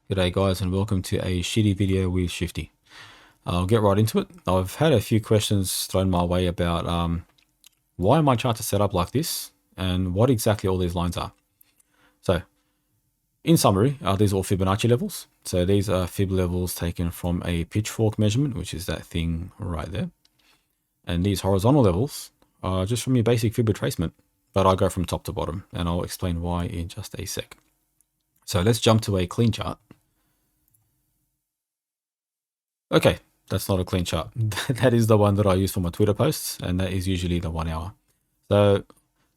G'day guys and welcome to a shitty video with Shifty. I'll get right into it. I've had a few questions thrown my way about why my chart is set up like this and what exactly all these lines are. So in summary, these are all Fibonacci levels. So these are Fib levels taken from a Pitchfork measurement, which is that thing right there. And these horizontal levels are just from your basic Fib retracement, but I go from top to bottom and I'll explain why in just a sec. So let's jump to a clean chart. Okay, that's not a clean chart. That is the one that I use for my Twitter posts, and that is usually the 1 hour. So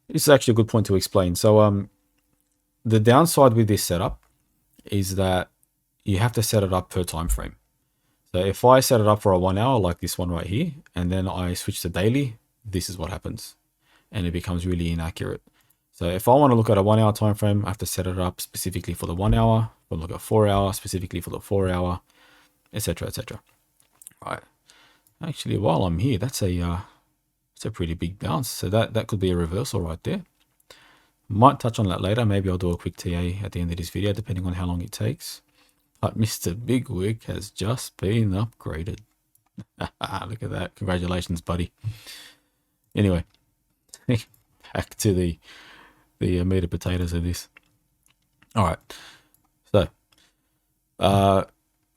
this is actually a good point to explain. So the downside with this setup is that you have to set it up per time frame. So if I set it up for a 1 hour, like this one right here, and then I switch to daily, this is what happens, and it becomes really inaccurate. So if I want to look at a 1 hour time frame, I have to set it up specifically for the 1 hour. If I look at 4 hour, specifically for the 4 hour, etc., etc. Right. Actually, while I'm here, that's a pretty big bounce. So that could be a reversal right there. Might touch on that later. Maybe I'll do a quick TA at the end of this video, depending on how long it takes. But Mr. Bigwig has just been upgraded. Look at that. Congratulations, buddy. Anyway, back to the meat and potatoes of this. All right. So,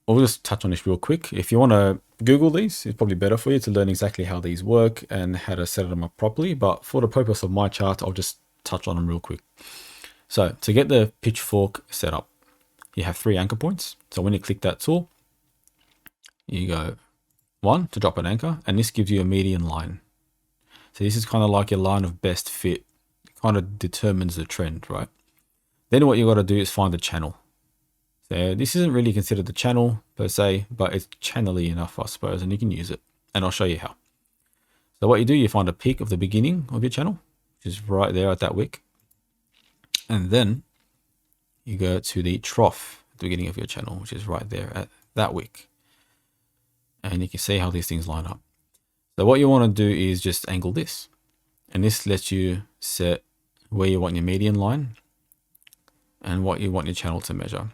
we'll just touch on this real quick. If you want to Google these, it's probably better for you to learn exactly how these work and how to set them up properly. But for the purpose of my chart, I'll just touch on them real quick. So to get the Pitchfork set up, you have 3 anchor points. So when you click that tool, you go 1 to drop an anchor, and this gives you a median line. So this is kind of like your line of best fit. It kind of determines the trend, right? Then what you got to do is find the channel. So this isn't really considered the channel per se, but it's channelly enough, I suppose, and you can use it. And I'll show you how. So what you do, you find a peak of the beginning of your channel, which is right there at that wick. And then you go to the trough at the beginning of your channel, which is right there at that wick. And you can see how these things line up. So what you want to do is just angle this. And this lets you set where you want your median line and what you want your channel to measure.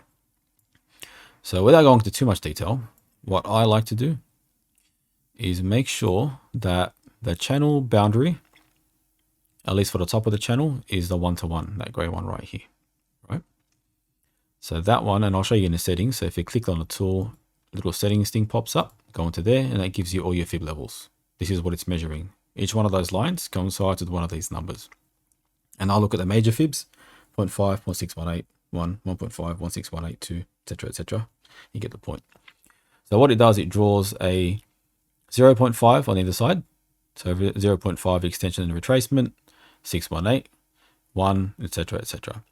So without going into too much detail, what I like to do is make sure that the channel boundary, at least for the top of the channel, is the 1-to-1, that gray one right here, right? So that one, and I'll show you in the settings. So if you click on the tool, little settings thing pops up, go into there, and that gives you all your Fib levels. This is what it's measuring. Each one of those lines coincides with one of these numbers. And I'll look at the major Fibs, 0.5, 0.618, 1, 1.5, 1.618, 2, etc., etc. You get the point. So what it does, it draws a 0.5 on either side. So 0.5 extension and retracement, 618, 1, etc., etc.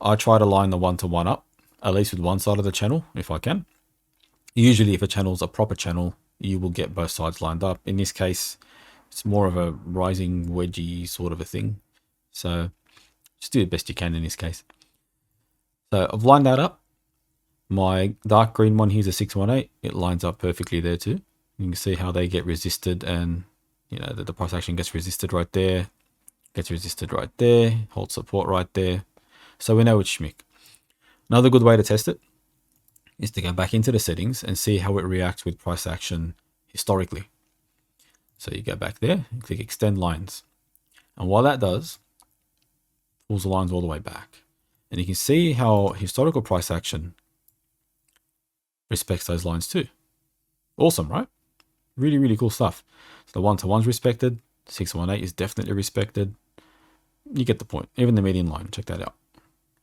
I try to line the 1-to-1 up, at least with one side of the channel, if I can. Usually, if a channel is a proper channel, you will get both sides lined up. In this case, it's more of a rising wedgie sort of a thing. So just do the best you can in this case. So I've lined that up. My dark green one here's a 618. It lines up perfectly there too. You can see how they get resisted, and you know the price action gets resisted right there, gets resisted right there, holds support right there. So we know it's schmick. Another good way to test it is to go back into the settings and see how it reacts with price action historically. So you go back there and click extend lines. And what that does, pulls the lines all the way back. And you can see how historical price action respects those lines too. Awesome, right? Really, really cool stuff. So the 1-to-1's respected. 618 is definitely respected. You get the point. Even the median line, check that out.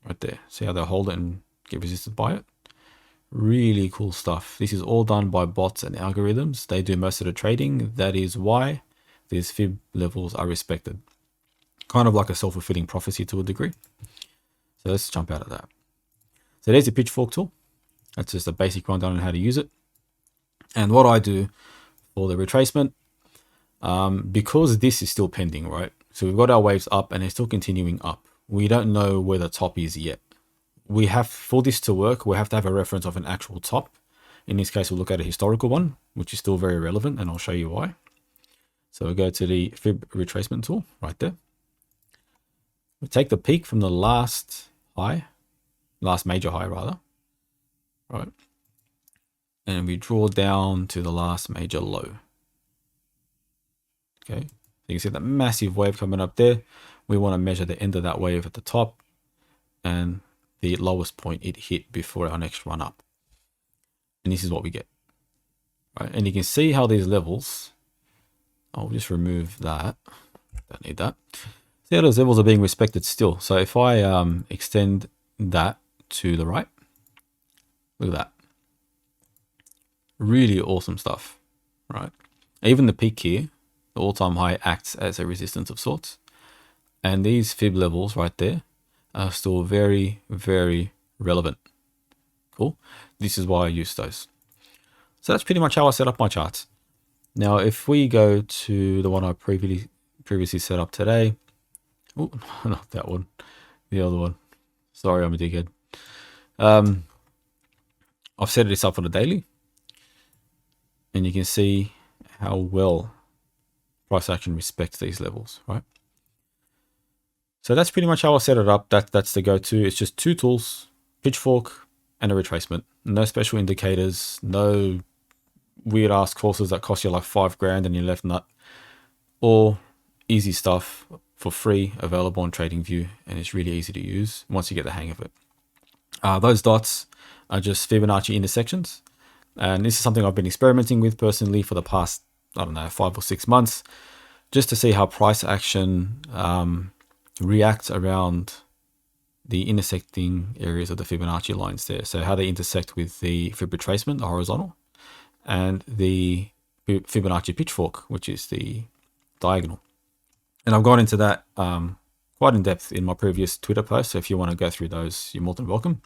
Right there. See how they hold it and get resisted by it? Really cool stuff. This is all done by bots and algorithms. They do most of the trading. That is why these Fib levels are respected. Kind of like a self-fulfilling prophecy to a degree. So let's jump out of that. So there's the Pitchfork tool. That's just a basic rundown on how to use it. And what I do for the retracement, because this is still pending, right? So we've got our waves up and they're still continuing up. We don't know where the top is yet. We have, for this to work, we have to have a reference of an actual top. In this case, we'll look at a historical one, which is still very relevant, and I'll show you why. So we go to the Fib retracement tool right there. We take the peak from the last high, last major high rather, right? And we draw down to the last major low. Okay, you can see that massive wave coming up there. We want to measure the end of that wave at the top and the lowest point it hit before our next run up. And this is what we get, right? And you can see how these levels, I'll just remove that. Don't need that. See how those levels are being respected still. So if I extend that to the right, look at that. Really awesome stuff, right? Even the peak here, the all-time high, acts as a resistance of sorts. And these fib levels right there are still very, very relevant. Cool. This is why I use those. So that's pretty much how I set up my charts. Now, if we go to the one I previously set up today, oh, not that one, the other one. Sorry, I'm a dickhead. I've set this up for the daily, and you can see how well price action respects these levels, right? So that's pretty much how I set it up. That's the go-to. It's just two tools, Pitchfork and a retracement. No special indicators, no weird ass courses that cost you like $5,000 and you're left nut. Or easy stuff for free, available on Tradingview, and it's really easy to use once you get the hang of it. Those dots are just Fibonacci intersections, and this is something I've been experimenting with personally for the past, I don't know, 5 or 6 months, just to see how price action reacts around the intersecting areas of the Fibonacci lines there. So how they intersect with the Fib retracement, the horizontal, and the Fibonacci pitchfork, which is the diagonal. And I've gone into that quite in depth in my previous Twitter post. So if you want to go through those, you're more than welcome.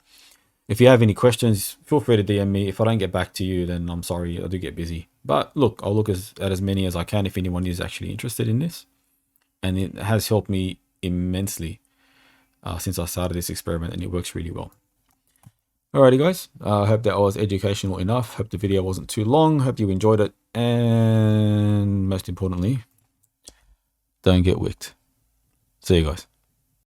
If you have any questions, feel free to DM me. If I don't get back to you, then I'm sorry, I do get busy. But look, I'll look at as many as I can if anyone is actually interested in this. And it has helped me immensely since I started this experiment, and it works really well. Alrighty guys, I hope that was educational enough. Hope the video wasn't too long. Hope you enjoyed it. And most importantly, don't get wicked. See you guys.